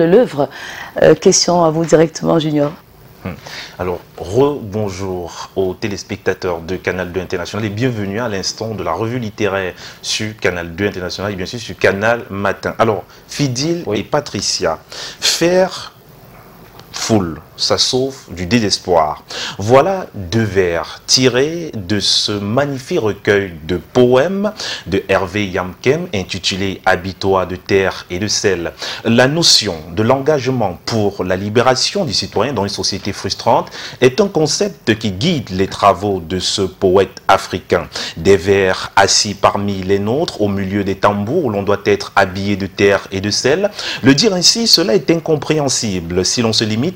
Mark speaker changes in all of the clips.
Speaker 1: L'œuvre, question à vous directement, Junior.
Speaker 2: Alors, rebonjour aux téléspectateurs de Canal 2 International et bienvenue à l'instant de la revue littéraire sur Canal 2 International et bien sûr sur Canal Matin. Alors, Fidil et Patricia, faire foule, ça sauve du désespoir. Voilà deux vers tirés de ce magnifique recueil de poèmes de Hervé Yamkem intitulé « Habille-toi de terre et de sel ». La notion de l'engagement pour la libération du citoyen dans une société frustrante est un concept qui guide les travaux de ce poète africain. Des vers assis parmi les nôtres au milieu des tambours où l'on doit être habillé de terre et de sel. Le dire ainsi, cela est incompréhensible si l'on se limite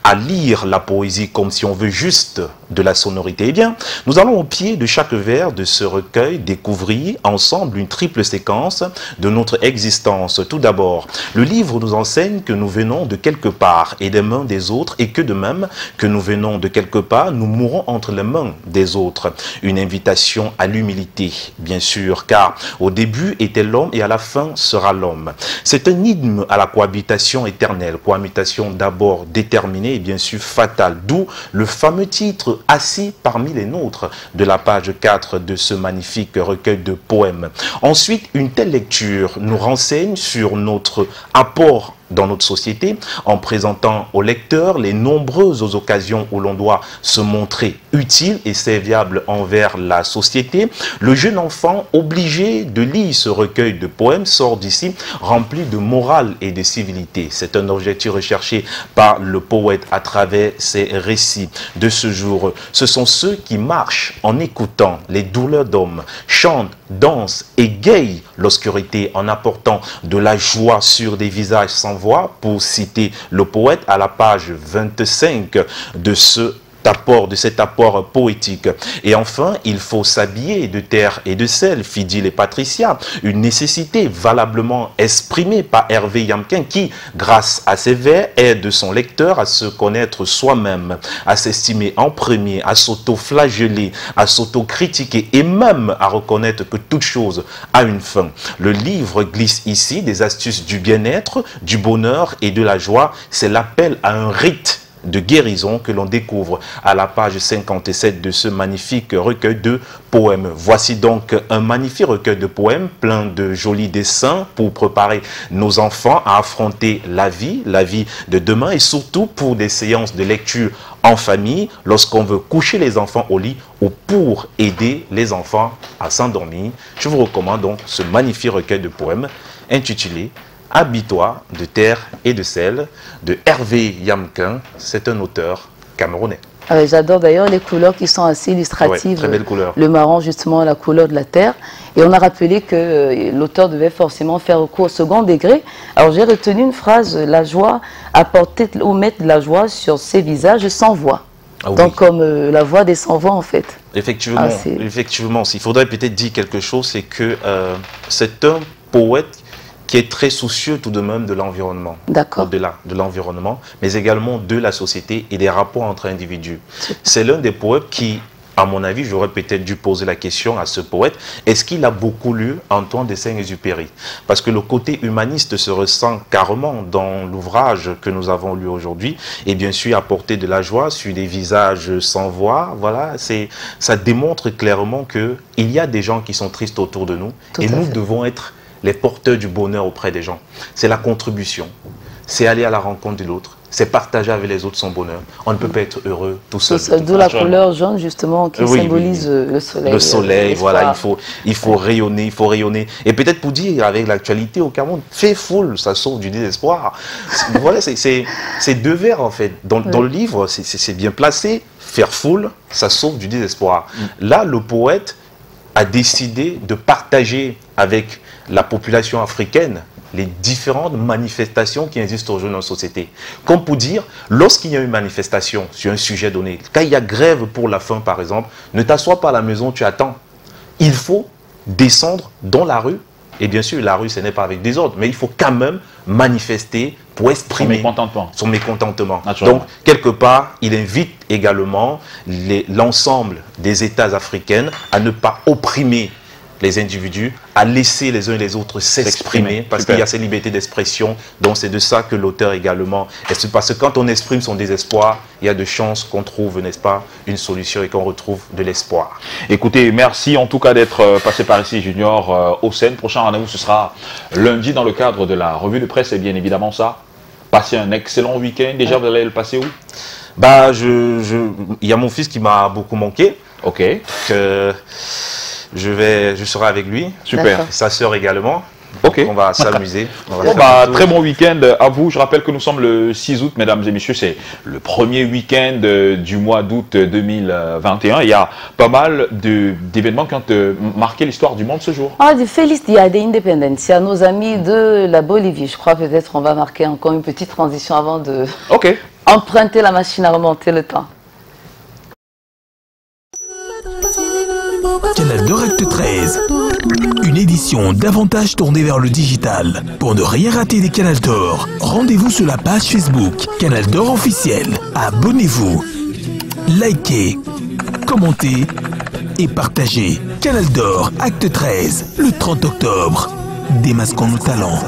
Speaker 2: à lire la poésie comme si on veut juste de la sonorité. Eh bien, nous allons au pied de chaque vers de ce recueil découvrir ensemble une triple séquence de notre existence. Tout d'abord, le livre nous enseigne que nous venons de quelque part et des mains des autres et que de même que nous venons de quelque part, nous mourrons entre les mains des autres. Une invitation à l'humilité, bien sûr, car au début était l'homme et à la fin sera l'homme. C'est un hymne à la cohabitation éternelle, cohabitation d'abord déterminée et bien sûr fatale, d'où le fameux titre « Assis parmi les nôtres » de la page 4 de ce magnifique recueil de poèmes. Ensuite, une telle lecture nous renseigne sur notre apport dans notre société en présentant au lecteur les nombreuses occasions où l'on doit se montrer utile et serviable envers la société. Le jeune enfant obligé de lire ce recueil de poèmes sort d'ici rempli de morale et de civilité. C'est un objectif recherché par le poète à travers ses récits de ce jour. Ce sont ceux qui marchent en écoutant les douleurs d'hommes, chantent, dansent, égayent l'obscurité en apportant de la joie sur des visages sans voix, pour citer le poète à la page 25 de cet apport poétique. Et enfin, il faut s'habiller de terre et de sel, Fidil et Patricia, une nécessité valablement exprimée par Hervé Yamkem qui, grâce à ses vers, aide son lecteur à se connaître soi-même, à s'estimer en premier, à s'auto-flageller, à s'auto-critiquer et même à reconnaître que toute chose a une fin. Le livre glisse ici des astuces du bien-être, du bonheur et de la joie. C'est l'appel à un rite de guérison que l'on découvre à la page 57 de ce magnifique recueil de poèmes. Voici donc un magnifique recueil de poèmes plein de jolis dessins pour préparer nos enfants à affronter la vie de demain et surtout pour des séances de lecture en famille lorsqu'on veut coucher les enfants au lit ou pour aider les enfants à s'endormir. Je vous recommande donc ce magnifique recueil de poèmes intitulé « Habille-toi de terre et de sel » de Hervé Yamkem. C'est un auteur camerounais.
Speaker 1: J'adore d'ailleurs les couleurs qui sont assez illustratives.
Speaker 2: Ouais, très belle couleur.
Speaker 1: Le marron, justement, la couleur de la terre. Et on a rappelé que l'auteur devait forcément faire recours au second degré. Alors j'ai retenu une phrase, la joie, apporter ou mettre de la joie sur ses visages sans voix. Ah, donc oui. Comme la voix des sans voix en fait.
Speaker 2: Effectivement, effectivement. Il faudrait peut-être dire quelque chose, c'est que c'est un poète qui est très soucieux tout de même de l'environnement, au-delà de l'environnement, mais également de la société et des rapports entre individus. C'est l'un des poètes qui, à mon avis, j'aurais peut-être dû poser la question à ce poète, est-ce qu'il a beaucoup lu Antoine de Saint-Exupéry? Parce que le côté humaniste se ressent carrément dans l'ouvrage que nous avons lu aujourd'hui, et bien sûr apporter de la joie sur des visages sans voix, voilà, ça démontre clairement qu'il y a des gens qui sont tristes autour de nous, et nous devons être les porteurs du bonheur auprès des gens. C'est la contribution, c'est aller à la rencontre de l'autre, c'est partager avec les autres son bonheur. On ne peut pas être heureux tout seul.
Speaker 1: D'où la couleur jaune justement qui symbolise le soleil.
Speaker 2: Le soleil, voilà, il faut rayonner, il faut rayonner. Et peut-être pour dire avec l'actualité au Cameroun, fait foule, ça sauve du désespoir. Voilà, c'est deux vers en fait. Dans le livre, c'est bien placé, faire foule, ça sauve du désespoir. Là, le poète a décidé de partager avec la population africaine les différentes manifestations qui existent aujourd'hui dans la société. Comme pour dire, lorsqu'il y a une manifestation sur un sujet donné, quand il y a grève pour la faim par exemple, ne t'assois pas à la maison, tu attends. Il faut descendre dans la rue, et bien sûr la rue ce n'est pas avec des ordres, mais il faut quand même manifester pour exprimer son mécontentement. Donc, quelque part, il invite également l'ensemble des États africains à ne pas opprimer les individus à laisser les uns et les autres s'exprimer, parce qu'il y a cette liberté d'expression. Donc c'est de ça que l'auteur également est, parce que quand on exprime son désespoir, il y a de chances qu'on trouve, n'est-ce pas, une solution et qu'on retrouve de l'espoir.
Speaker 3: Écoutez, merci en tout cas d'être passé par ici, Junior Hossein. Prochain rendez-vous, ce sera lundi dans le cadre de la revue de presse, et bien évidemment ça. Passez un excellent week-end. Déjà, vous allez le passer où?
Speaker 2: Bah, il y a mon fils qui m'a beaucoup manqué.
Speaker 3: Ok.
Speaker 2: Je serai avec lui.
Speaker 3: Super.
Speaker 2: Sa sœur également.
Speaker 3: Ok.
Speaker 2: Donc on va s'amuser.
Speaker 3: Bon, très bon week-end à vous. Je rappelle que nous sommes le 6 août, mesdames et messieurs. C'est le premier week-end du mois d'août 2021. Il y a pas mal d'événements qui ont marqué l'histoire du monde ce jour.
Speaker 1: Ah, Feliz Dia de Independencia, nos amis de la Bolivie. Je crois peut-être on va marquer encore une petite transition avant de emprunter la machine à remonter le temps.
Speaker 4: Canal d'Or Acte 13, une édition davantage tournée vers le digital. Pour ne rien rater des Canal d'Or, rendez-vous sur la page Facebook Canal d'Or officiel. Abonnez-vous, likez, commentez et partagez. Canal d'Or Acte 13, le 30 octobre. Démasquons nos talents.